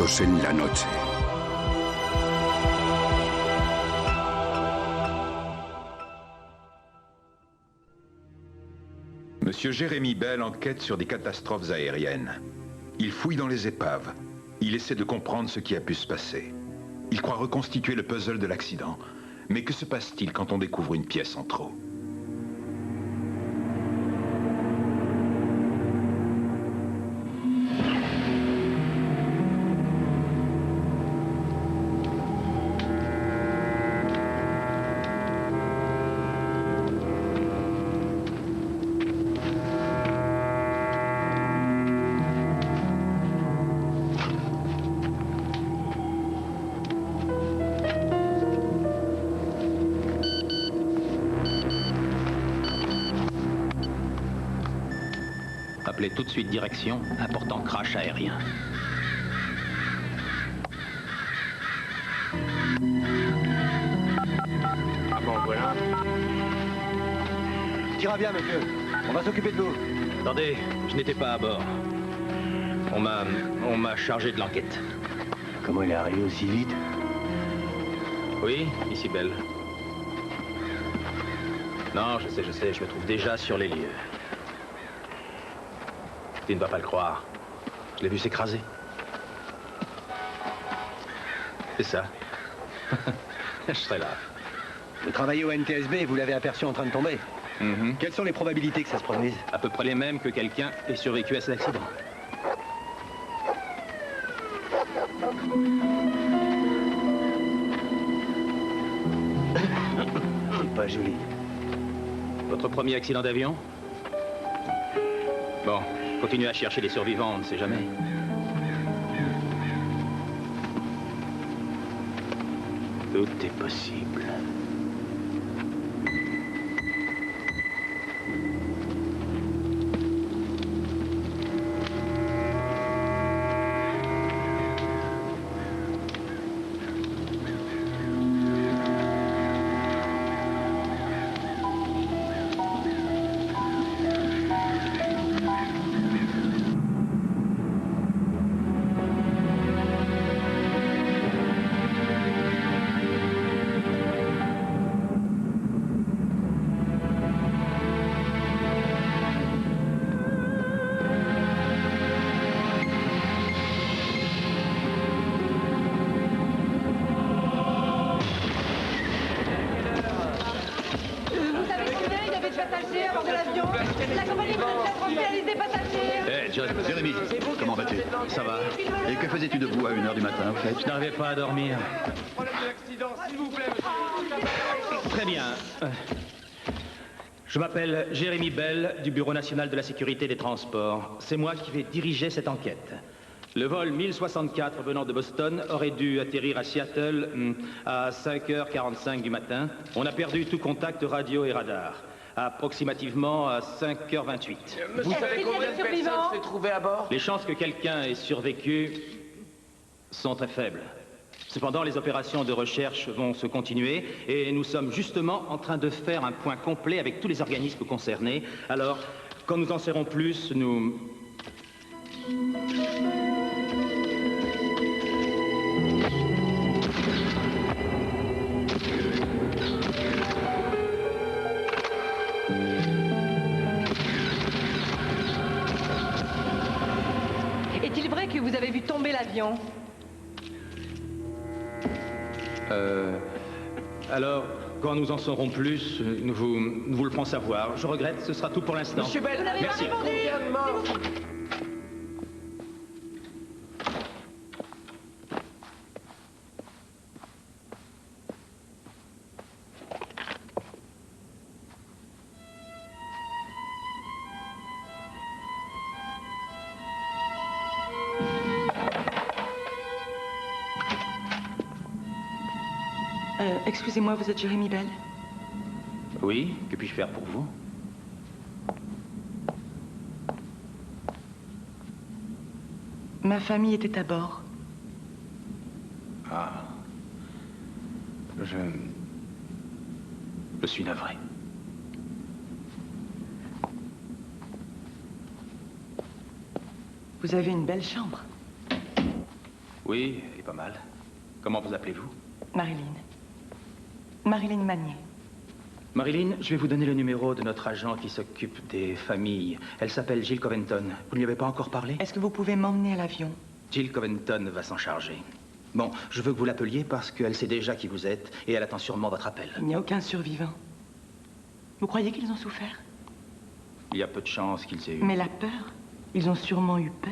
Gritos en la noche. Monsieur Jérémy Bell enquête sur des catastrophes aériennes. Il fouille dans les épaves. Il essaie de comprendre ce qui a pu se passer. Il croit reconstituer le puzzle de l'accident. Mais que se passe-t-il quand on découvre une pièce en trop ? Appelez tout de suite direction, important crash aérien. Ah bon, voilà. Tout ira bien, monsieur. On va s'occuper de vous. Attendez, je n'étais pas à bord. On m'a chargé de l'enquête. Comment il est arrivé aussi vite? Oui, ici Belle. Non, je sais, je me trouve déjà sur les lieux. Tu ne vas pas le croire. Je l'ai vu s'écraser. C'est ça. Je serai là. Vous travaillez au NTSB et vous l'avez aperçu en train de tomber. Quelles sont les probabilités que ça se produise? À peu près les mêmes que quelqu'un ait survécu à cet accident. C'est pas joli. Votre premier accident d'avion? Bon, continuez à chercher les survivants, on ne sait jamais. Tout est possible. Jérémy, comment vas-tu? Ça va. Et que faisais-tu debout à 1h du matin, en fait? Je n'arrivais pas à dormir. Très bien. Je m'appelle Jérémy Bell, du Bureau national de la sécurité des transports. C'est moi qui vais diriger cette enquête. Le vol 1064 venant de Boston aurait dû atterrir à Seattle à 5h45 du matin. On a perdu tout contact radio et radar. Approximativement à 5h28. Vous savez combien de personnes s'est trouvé à bord? Les chances que quelqu'un ait survécu sont très faibles. Cependant, les opérations de recherche vont se continuer et nous sommes justement en train de faire un point complet avec tous les organismes concernés. Alors, quand nous en saurons plus, nous... Est-il vrai que vous avez vu tomber l'avion? Alors, quand nous en saurons plus, nous vous le ferons savoir. Je regrette, ce sera tout pour l'instant. Monsieur Bell, Vous n'avez pas répondu. combien de morts? Excusez-moi, vous êtes Jérémy Bell? Oui, que puis-je faire pour vous? Ma famille était à bord. Ah. Je suis navré. Vous avez une belle chambre. Oui, elle est pas mal. Comment vous appelez-vous? Marilyn. Marilyn Magnier. Marilyn, je vais vous donner le numéro de notre agent qui s'occupe des familles. Elle s'appelle Jill Coventon. Vous ne lui avez pas encore parlé? Est-ce que vous pouvez m'emmener à l'avion? Jill Coventon va s'en charger. Bon, je veux que vous l'appeliez parce qu'elle sait déjà qui vous êtes et elle attend sûrement votre appel. Il n'y a aucun survivant. Vous croyez qu'ils ont souffert? Il y a peu de chances qu'ils aient eu. Mais la peur, ils ont sûrement eu peur.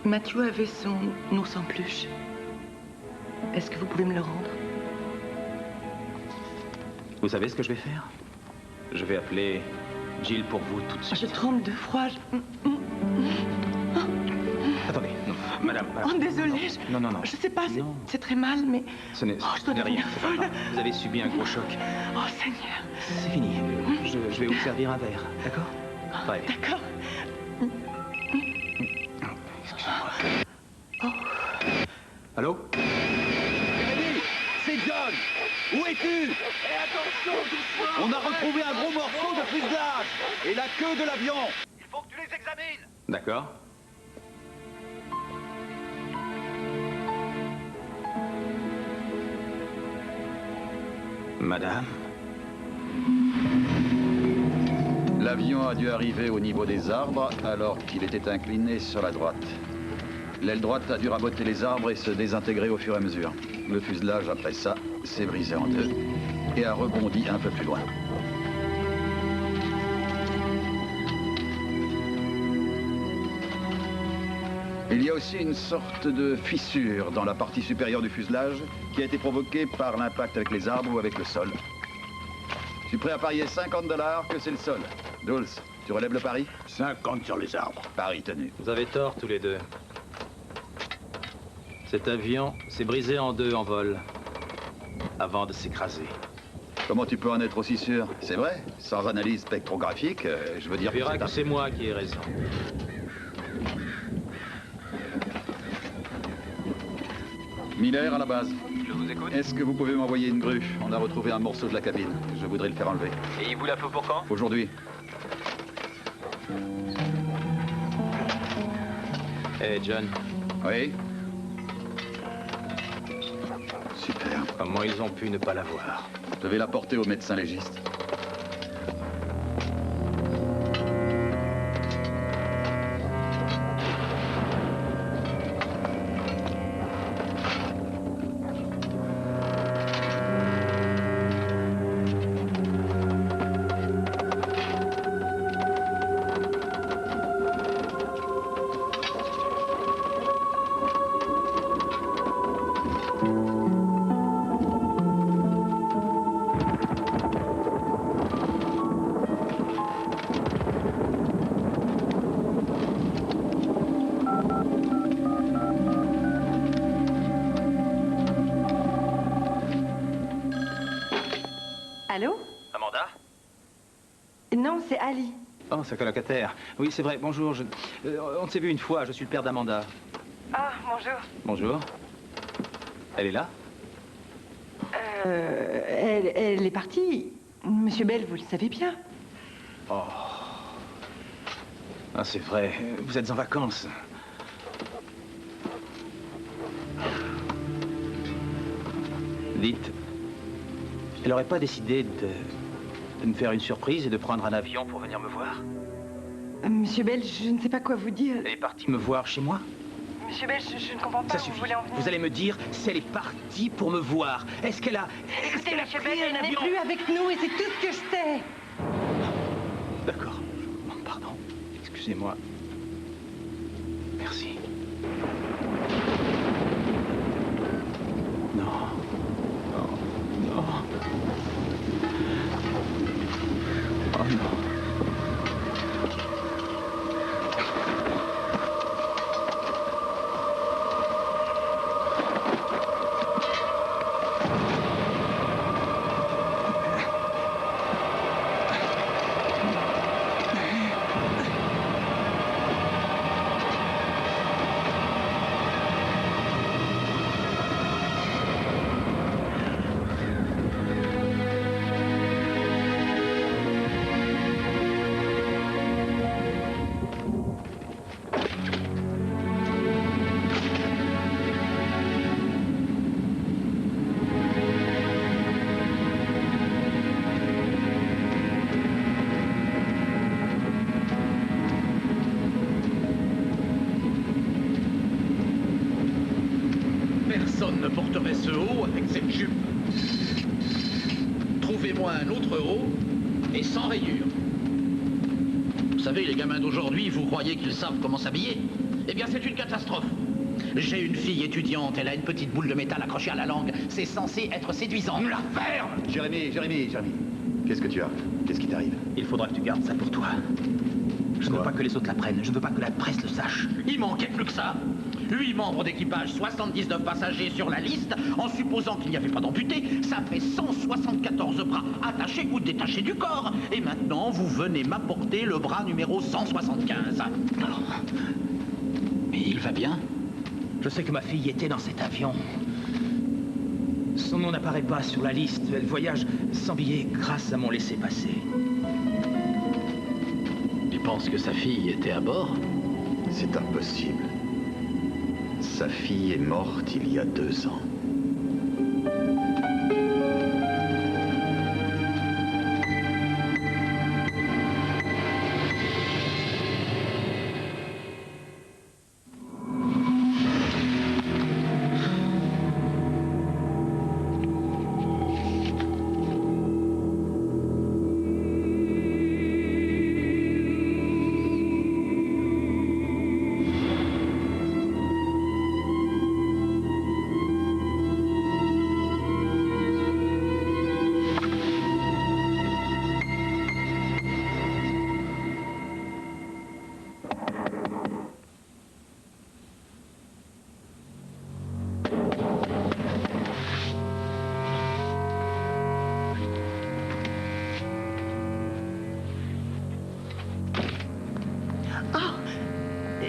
Matthew avait son ours en peluche. Est-ce que vous pouvez me le rendre? Vous savez ce que je vais faire? Je vais appeler Jill pour vous tout de suite. Je tremble de froid. Attendez, non, madame. Oh, désolée. Non, non, non. Je sais pas, Non. c'est très mal, mais... Ce n'est Oh, je dois rien. devenir C'est pas folle. grave. Vous avez subi un gros choc. Oh, Seigneur. C'est fini. Je vais vous servir un verre, d'accord? Très bien. D'accord. Excusez-moi. Allô? Jérémy, c'est John. Où es-tu? On a retrouvé un gros morceau de fuselage et la queue de l'avion. Il faut que tu les examines. D'accord. Madame? L'avion a dû arriver au niveau des arbres alors qu'il était incliné sur la droite. L'aile droite a dû raboter les arbres et se désintégrer au fur et à mesure. Le fuselage, après ça, s'est brisé en deux et a rebondi un peu plus loin. Il y a aussi une sorte de fissure dans la partie supérieure du fuselage qui a été provoquée par l'impact avec les arbres ou avec le sol. Je suis prêt à parier $50 que c'est le sol. Dulce, tu relèves le pari? 50 sur les arbres. Pari tenu. Vous avez tort tous les deux. Cet avion s'est brisé en deux en vol, avant de s'écraser. Comment tu peux en être aussi sûr? C'est vrai, sans analyse spectrographique, je veux dire... Tu verras que c'est moi qui ai raison. Miller à la base. Je vous écoute. Est-ce que vous pouvez m'envoyer une grue? On a retrouvé un morceau de la cabine. Je voudrais le faire enlever. Et il vous la faut pour quand? Aujourd'hui. Eh, John, Oui? Super. comment ils ont pu ne pas l'avoir? Je vais la porter au médecin légiste. Allô? Amanda? Non, c'est Ali. Oh, sa colocataire. Oui, c'est vrai. Bonjour. On s'est vu une fois. Je suis le père d'Amanda. Ah, bonjour. Bonjour. Elle est là? Elle est partie. Monsieur Bell, vous le savez bien. Oh. Ah, c'est vrai. Vous êtes en vacances. Dites, elle n'aurait pas décidé de me faire une surprise et de prendre un avion pour venir me voir? Monsieur Bell, je ne sais pas quoi vous dire. Elle est partie me voir chez moi? Monsieur Bell, je ne comprends pas. Ça où suffit. Vous voulez en venir? Vous allez me dire si elle est partie pour me voir. Est-ce qu'elle a... Écoutez, monsieur Bell, pris un elle n'est avion? plus avec nous et c'est tout ce que je sais. D'accord. Je vous demande pardon. Excusez-moi. Merci. Non. Non. Non. Oh non. jupe. Trouvez-moi un autre euro et sans rayures. Vous savez, les gamins d'aujourd'hui, vous croyez qu'ils savent comment s'habiller? Eh bien, c'est une catastrophe. J'ai une fille étudiante, elle a une petite boule de métal accrochée à la langue. C'est censé être séduisant. La ferme! Jérémy, qu'est-ce que tu as? Qu'est-ce qui t'arrive? Il faudra que tu gardes ça pour toi. Je ne veux pas que les autres l'apprennent. Je ne veux pas que la presse le sache. Il manquait plus que ça. 8 membres d'équipage, 79 passagers sur la liste. En supposant qu'il n'y avait pas d'amputés, ça fait 174 bras attachés ou détachés du corps. Et maintenant, vous venez m'apporter le bras numéro 175. Alors, mais il va bien? Je sais que ma fille était dans cet avion. Son nom n'apparaît pas sur la liste. Elle voyage sans billet grâce à mon laissez-passer. Il pense que sa fille était à bord? C'est impossible. Sa fille est morte il y a 2 ans.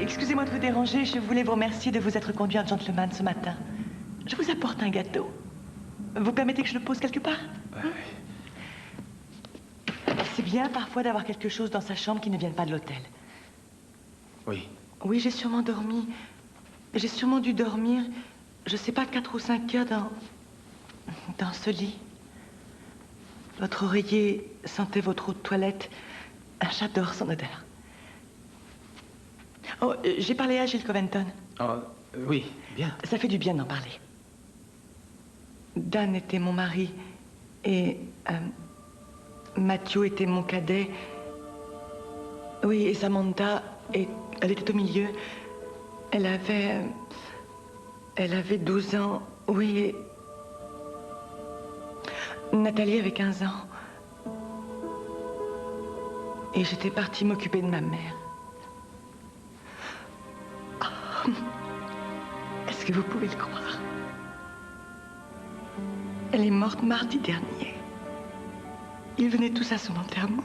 Excusez-moi de vous déranger, je voulais vous remercier de vous être conduit en gentleman ce matin. Je vous apporte un gâteau. Vous permettez que je le pose quelque part? C'est bien parfois d'avoir quelque chose dans sa chambre qui ne vienne pas de l'hôtel. Oui. Oui, j'ai sûrement dormi. J'ai sûrement dû dormir, je sais pas, 4 ou 5 heures dans ce lit. Votre oreiller sentait votre eau de toilette. J'adore son odeur. Oh, j'ai parlé à Gilles Coventon. Oh, oui, bien. Ça fait du bien d'en parler. Dan était mon mari et Matthew était mon cadet. Oui, et Samantha, elle était au milieu. Elle avait 12 ans, oui. Et Nathalie avait 15 ans. Et j'étais partie m'occuper de ma mère. Est-ce que vous pouvez le croire? Elle est morte mardi dernier. Ils venaient tous à son enterrement.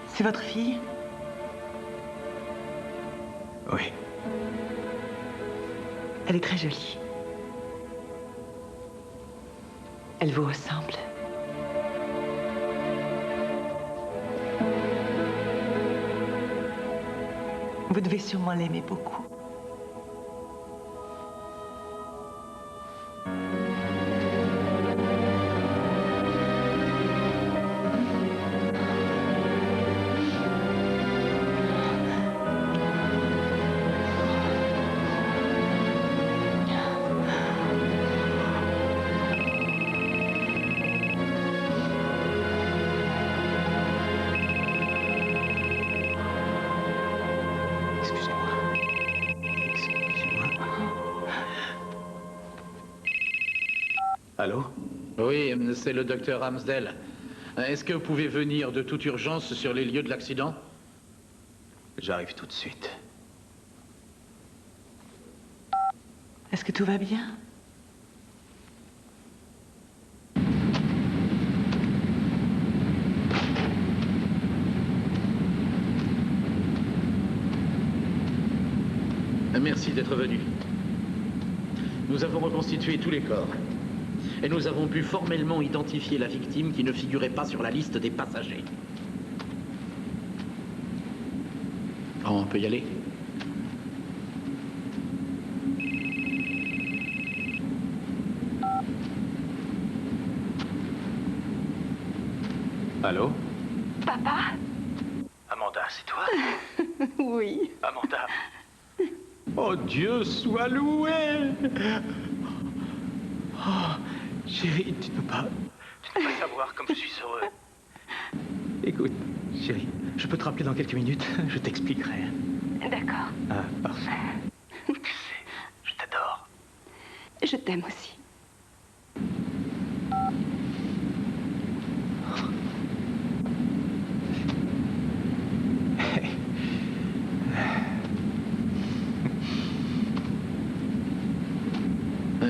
C'est votre fille? Oui. Elle est très jolie. Elle vous ressemble. Vous devez sûrement l'aimer beaucoup. Allô? Oui, c'est le docteur Ramsdell. Est-ce que vous pouvez venir de toute urgence sur les lieux de l'accident? J'arrive tout de suite. Est-ce que tout va bien? Merci d'être venu. Nous avons reconstitué tous les corps. Et nous avons pu formellement identifier la victime qui ne figurait pas sur la liste des passagers. On peut y aller? Allô? Papa? Amanda, c'est toi? Oui. Amanda. Oh, Dieu soit loué! Oh, chérie, tu ne peux pas... Tu ne peux pas savoir comme je suis heureux. Écoute, chérie, je peux te rappeler dans quelques minutes, je t'expliquerai. D'accord. Ah, parfait. Tu sais, je t'adore. Je t'aime aussi.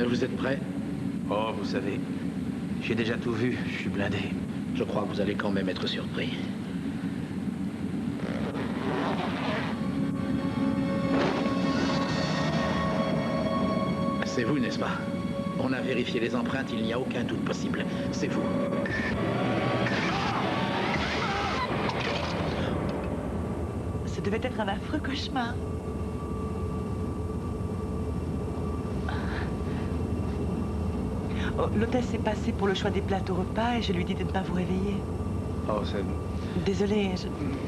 Vous êtes prêts? Oh, vous savez, j'ai déjà tout vu, je suis blindé. Je crois que vous allez quand même être surpris. C'est vous, n'est-ce pas? On a vérifié les empreintes, il n'y a aucun doute possible. C'est vous. Ce devait être un affreux cauchemar. Oh, l'hôtesse s'est passée pour le choix des plats au repas et je lui dis de ne pas vous réveiller. Oh, c'est... Désolée,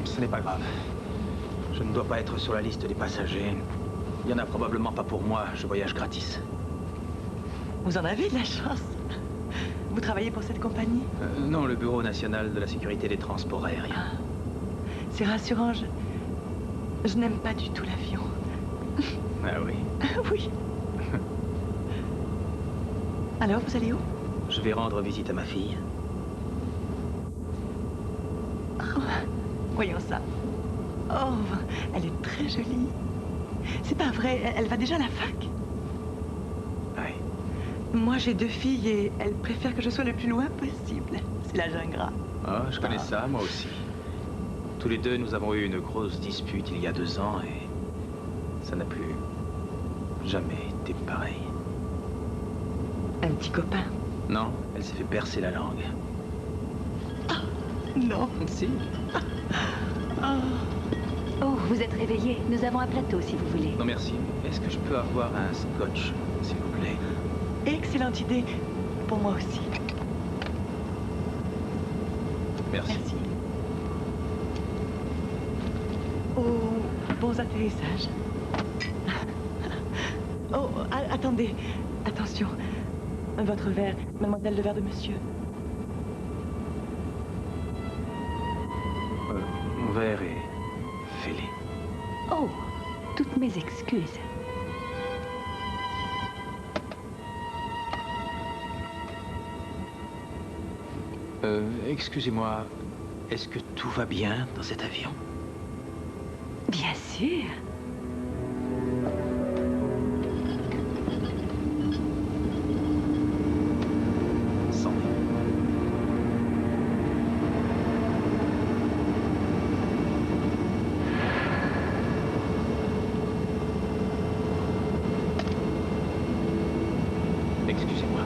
Ce n'est pas grave. Je ne dois pas être sur la liste des passagers. Il n'y en a probablement pas pour moi, je voyage gratis. Vous en avez de la chance. Vous travaillez pour cette compagnie? Non, le Bureau national de la sécurité des transports aériens. Ah, c'est rassurant, je n'aime pas du tout l'avion. Ah oui. Oui. Alors, vous allez où? Je vais rendre visite à ma fille. Oh, voyons ça. Oh, elle est très jolie. C'est pas vrai, elle va déjà à la fac. Oui. Moi, j'ai 2 filles et elles préfèrent que je sois le plus loin possible. C'est l'âge ingrat. Ah, je connais ça, moi aussi. Tous les deux, nous avons eu une grosse dispute il y a 2 ans et ça n'a plus jamais été pareil. Un petit copain? Non, elle s'est fait percer la langue. Non. Si. Oh, vous êtes réveillé. Nous avons un plateau, si vous voulez. Non, merci. Est-ce que je peux avoir un scotch, s'il vous plaît? Excellente idée. Pour moi aussi. Merci. Merci. Oh, bons atterrissages. Oh, attendez. Attention. Votre verre. Mademoiselle, le verre de monsieur. Mon verre est fêlé. Oh, toutes mes excuses. Excusez-moi, est-ce que tout va bien dans cet avion? Bien sûr. Excusez-moi.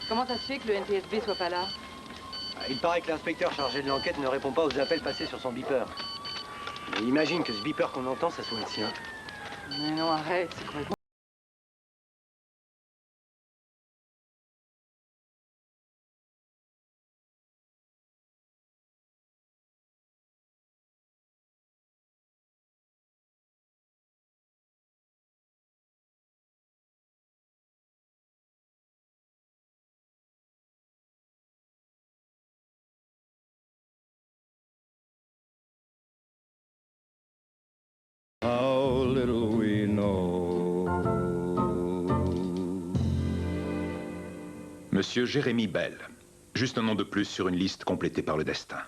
Comment ça se fait que le NTSB soit pas là? Il paraît que l'inspecteur chargé de l'enquête ne répond pas aux appels passés sur son beeper. Et imagine que ce beeper qu'on entend, ça soit le sien. Mais non, arrête, c'est complètement... How little we know. Monsieur Jérémy Bell. Juste un nom de plus sur une liste complétée par le destin.